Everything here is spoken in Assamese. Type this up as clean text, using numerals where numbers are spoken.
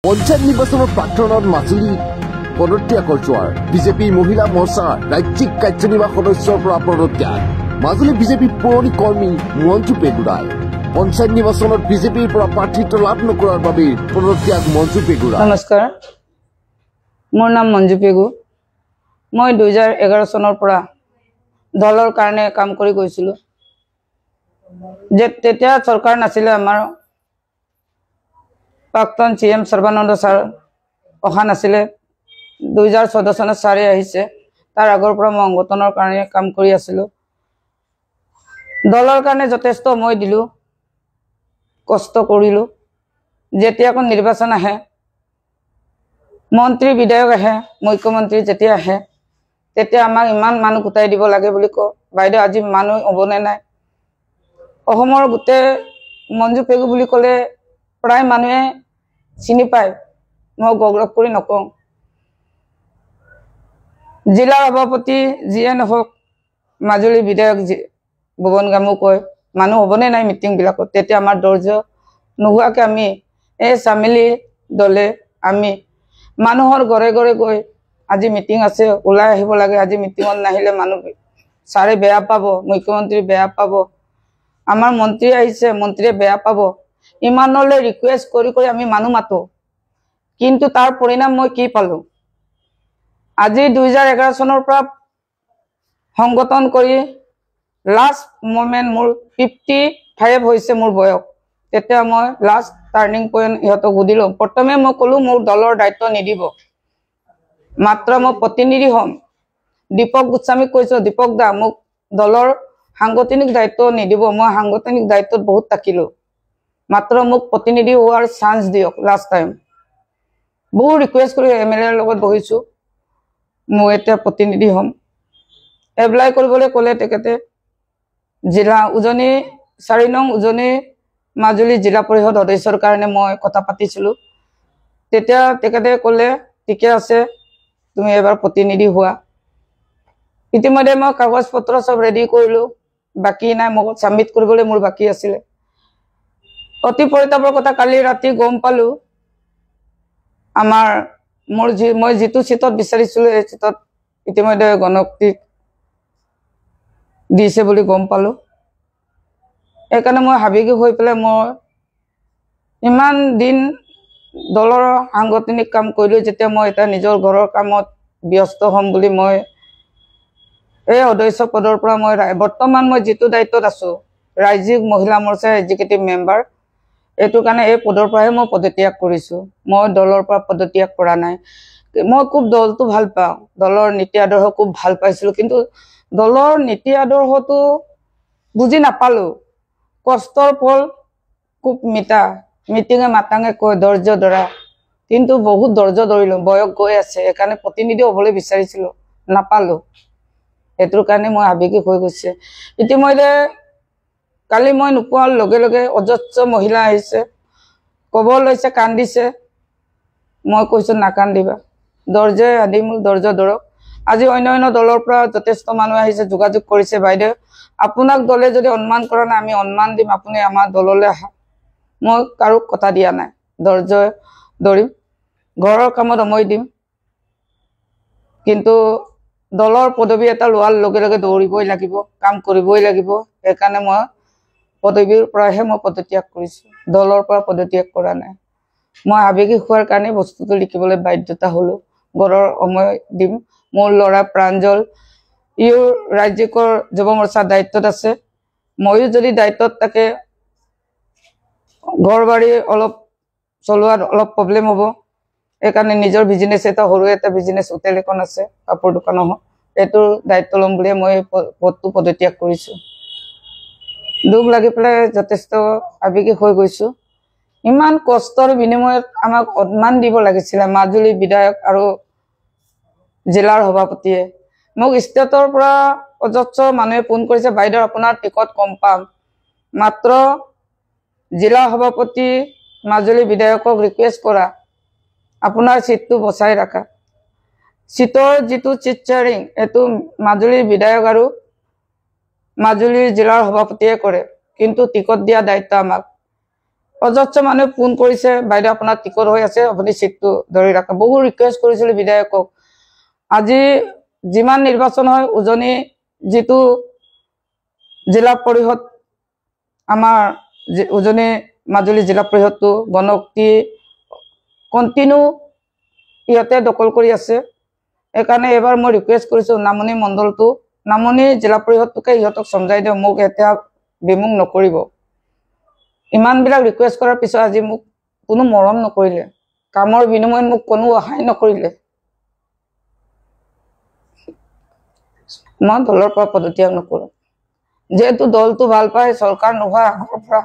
পঞ্চায়ত নিৰ্বাচনৰ প্ৰাৰ্থনাত মাজুলী পদত্যাগৰ জোৱাৰ বিজেপিৰ মহিলা মৰ্চাৰ ৰাজ্যিক কাৰ্যনিৰ্বাহক সদস্যৰ পৰা পদত্যাগ মাজুলী বিজেপিৰ পুৰণি কৰ্মী মঞ্জু পেগুৰাই পঞ্চায়ত নিৰ্বাচনত বিজেপিৰ পৰা প্ৰাৰ্থিত্ব লাভ নকৰাৰ বাবে পদত্যাগ মঞ্জু পেগুৰা। নমস্কাৰ, মোৰ নাম মঞ্জু পেগু। মই 2011 চনৰ পৰা দলৰ কাৰণে কাম কৰি গৈছিলোঁ। যে তেতিয়া চৰকাৰ নাছিলে, আমাৰ প্ৰাক্তন CM সৰ্বানন্দ ছাৰ অহা নাছিলে। 2014 চনত ছাৰে আহিছে। তাৰ আগৰ পৰা মই সংগঠনৰ কাৰণে কাম কৰি আছিলোঁ। দলৰ কাৰণে যথেষ্ট সময় দিলোঁ, কষ্ট কৰিলোঁ। যেতিয়া আকৌ নিৰ্বাচন আহে, মন্ত্ৰী বিধায়ক আহে, মুখ্যমন্ত্ৰী যেতিয়া আহে, তেতিয়া আমাক ইমান মানুহ গোটাই দিব লাগে বুলি কয়। বাইদেউ আজি মানুহ হ'বনে নাই? অসমৰ গোটেই মঞ্জু পেগু বুলি ক'লে প্ৰায় মানুহে চিনি পায়, মই গৌৰৱ কৰি নকওঁ। জিলাৰ সভাপতি যিয়ে নহওক, মাজুলী বিধায়ক ভুৱন গামো কয় মানুহ হ'বনে নাই মিটিংবিলাকত। তেতিয়া আমাৰ ধৈৰ্য নোহোৱাকৈ আমি এই চামেলি দলে আমি মানুহৰ ঘৰে ঘৰে গৈ আজি মিটিং আছে, ওলাই আহিব লাগে, আজি মিটিঙত নাহিলে মানুহ ছাৰে বেয়া পাব, মুখ্যমন্ত্ৰী বেয়া পাব, আমাৰ মন্ত্ৰী আহিছে মন্ত্ৰীয়ে বেয়া পাব, ইমানলৈ ৰিকুৱেষ্ট কৰি কৰি আমি মানুহ মাতো। কিন্তু তাৰ পৰিণাম মই কি পালোঁ? আজি 2011 চনৰ পৰা সংগঠন কৰি লাষ্ট মোমেণ্ট মোৰ 55 হৈছে মোৰ বয়স। তেতিয়া মই লাষ্ট টাৰ্ণিং পইণ্ট ইহঁতক সুধিলোঁ। প্ৰথমে মই ক'লোঁ মোৰ দলৰ দায়িত্ব নিদিব, মাত্ৰ মই প্ৰতিনিধি হ'ম। দীপক গোস্বামীক কৈছোঁ, দীপক দা মোক দলৰ সাংগঠনিক দায়িত্ব নিদিব, মই সাংগঠনিক দায়িত্বত বহুত থাকিলোঁ, মাত্ৰ মোক প্ৰতিনিধি হোৱাৰ চান্স দিয়ক। লাষ্ট টাইম বহু ৰিকুৱেষ্ট কৰি MLA লগত বহিছোঁ, মই এতিয়া প্ৰতিনিধি হ'ম। এপ্লাই কৰিবলৈ ক'লে তেখেতে। জিলা উজনি 4 নং উজনি মাজুলী জিলা পৰিষদ সদস্যৰ কাৰণে মই কথা পাতিছিলোঁ। তেতিয়া তেখেতে ক'লে ঠিকে আছে, তুমি এবাৰ প্ৰতিনিধি হোৱা। ইতিমধ্যে মই কাগজ পত্ৰ চব ৰেডি কৰিলোঁ, বাকী নাই, মোক ছাবমিট কৰিবলৈ মোৰ বাকী আছিলে। অতি পৰিতাপৰ কথা, কালি ৰাতি গম পালোঁ মই যিটো চিটত বিচাৰিছিলোঁ এই চিটত ইতিমধ্যে গণক্তি দিছে বুলি গম পালোঁ। সেইকাৰণে মই হাবিকি হৈ পেলাই মই ইমান দিন দলৰ সাংগঠনিক কাম কৰিলোঁ, যেতিয়া মই এতিয়া নিজৰ ঘৰৰ কামত ব্যস্ত হ'ম বুলি মই এই সদস্য পদৰ পৰা মই বৰ্তমান মই যিটো দায়িত্বত আছোঁ, ৰাজ্যিক মহিলা মৰ্চাৰ এক্সিকিউটিভ মেম্বাৰ, এইটো কাৰণে এই পদৰ পৰাহে মই পদত্যাগ কৰিছোঁ। মই দলৰ পৰা পদত্যাগ কৰা নাই। মই খুব দলটো ভাল পাওঁ, দলৰ নীতি আদৰ্শ খুব ভাল পাইছিলোঁ, কিন্তু দলৰ নীতি আদৰ্শটো বুজি নাপালোঁ। কষ্টৰ ফল খুব মিঠা, মিটিঙে মাতাঙে কয় ধৈৰ্য ধৰা, কিন্তু বহুত ধৈৰ্য ধৰিলোঁ, বয়স গৈ আছে। সেইকাৰণে প্ৰতিনিধি হ'বলৈ বিচাৰিছিলোঁ, নাপালোঁ। সেইটোৰ কাৰণে মই আৱেগিক হৈ গৈছে। ইতিমধ্যে কালি মই নোপোৱাৰ লগে লগে অজস্ৰ মহিলা আহিছে, ক'ব লৈছে, কান্দিছে। মই কৈছোঁ নাকান্দিবা, ধৈৰ্য আদি মোৰ ধৈৰ্য ধৰক। আজি অন্য দলৰ পৰা যথেষ্ট মানুহ আহিছে, যোগাযোগ কৰিছে, বাইদেউ আপোনাক দলে যদি সন্মান কৰা নাই আমি সন্মান দিম, আপুনি আমাৰ দললৈ আহা। মই কাৰো কথা দিয়া নাই, ধৈৰ্য ধৰিম, ঘৰৰ কামত সময় দিম, কিন্তু দলৰ পদবী এটা লোৱাৰ লগে লগে দৌৰিবই লাগিব, কাম কৰিবই লাগিব। সেইকাৰণে মই পদবীৰ পৰাহে মই পদত্যাগ কৰিছোঁ, দলৰ পৰা পদত্যাগ কৰা নাই। মই আৱেগিক হোৱাৰ কাৰণে বস্তুটো লিখিবলৈ বাধ্যতা হ'লোঁ। ঘৰৰ সময় দিম। মোৰ ল'ৰা প্ৰাঞ্জল ইও ৰাজ্যিকৰ যুৱ মৰ্চাৰ দায়িত্বত আছে, ময়ো যদি দায়িত্বত থাকে ঘৰ বাৰী অলপ চলোৱাত অলপ প্ৰব্লেম হ'ব। সেইকাৰণে নিজৰ বিজনেছ এটা, সৰু এটা বিজনেছ হোটেল এখন আছে, কাপোৰ দোকানৰ, এইটোৰ দায়িত্ব ল'ম বুলিয়ে মই পদটো পদত্যাগ কৰিছোঁ। দুখ লাগি পেলাই যথেষ্ট আৱেগিক হৈ গৈছোঁ। ইমান কষ্টৰ বিনিময়ত আমাক সন্মান দিব লাগিছিলে মাজুলী বিধায়ক আৰু জিলাৰ সভাপতিয়ে। মোক ষ্টেটৰ পৰা অজস্ৰ মানুহে ফোন কৰিছে, বাইদেউ আপোনাৰ টিকট কম পাম, মাত্ৰ জিলা সভাপতি মাজুলী বিধায়কক ৰিকুৱেষ্ট কৰা আপোনাৰ চিটটো বচাই ৰাখা। চিটৰ যিটো চিট শ্বেয়াৰিং এইটো মাজুলীৰ বিধায়ক আৰু মাজুলীৰ জিলাৰ সভাপতিয়ে কৰে, কিন্তু টিকট দিয়া দায়িত্ব আমাক। অজস্ৰ মানুহে ফোন কৰিছে, বাইদেউ আপোনাৰ টিকট হৈ আছে, আপুনি চিটটো ধৰি ৰাখে। বহু ৰিকুৱেষ্ট কৰিছিলোঁ বিধায়কক। আজি যিমান নিৰ্বাচন হয়, উজনি যিটো জিলা পৰিষদ, আমাৰ উজনি মাজুলী জিলা পৰিষদটো গণশক্তি কণ্টিনিউ ইয়াতে দখল কৰি আছে। সেইকাৰণে এইবাৰ মই ৰিকুৱেষ্ট কৰিছোঁ নামনি মণ্ডলটো, নামনি জিলা পৰিষদটোকে ইহঁতক সমজাই দিওঁ, মোক এতিয়া বিমুখ নকৰিব। ইমানবিলাক ৰিকুৱেষ্ট কৰাৰ পিছত আজি মোক কোনো মৰম নকৰিলে, কামৰ বিনিময়ত মোক কোনো সহায় নকৰিলে। মই দলৰ পৰা পদত্যাগ নকৰোঁ, যিহেতু দলটো ভাল পায়, চৰকাৰ নোহোৱা আগৰ পৰা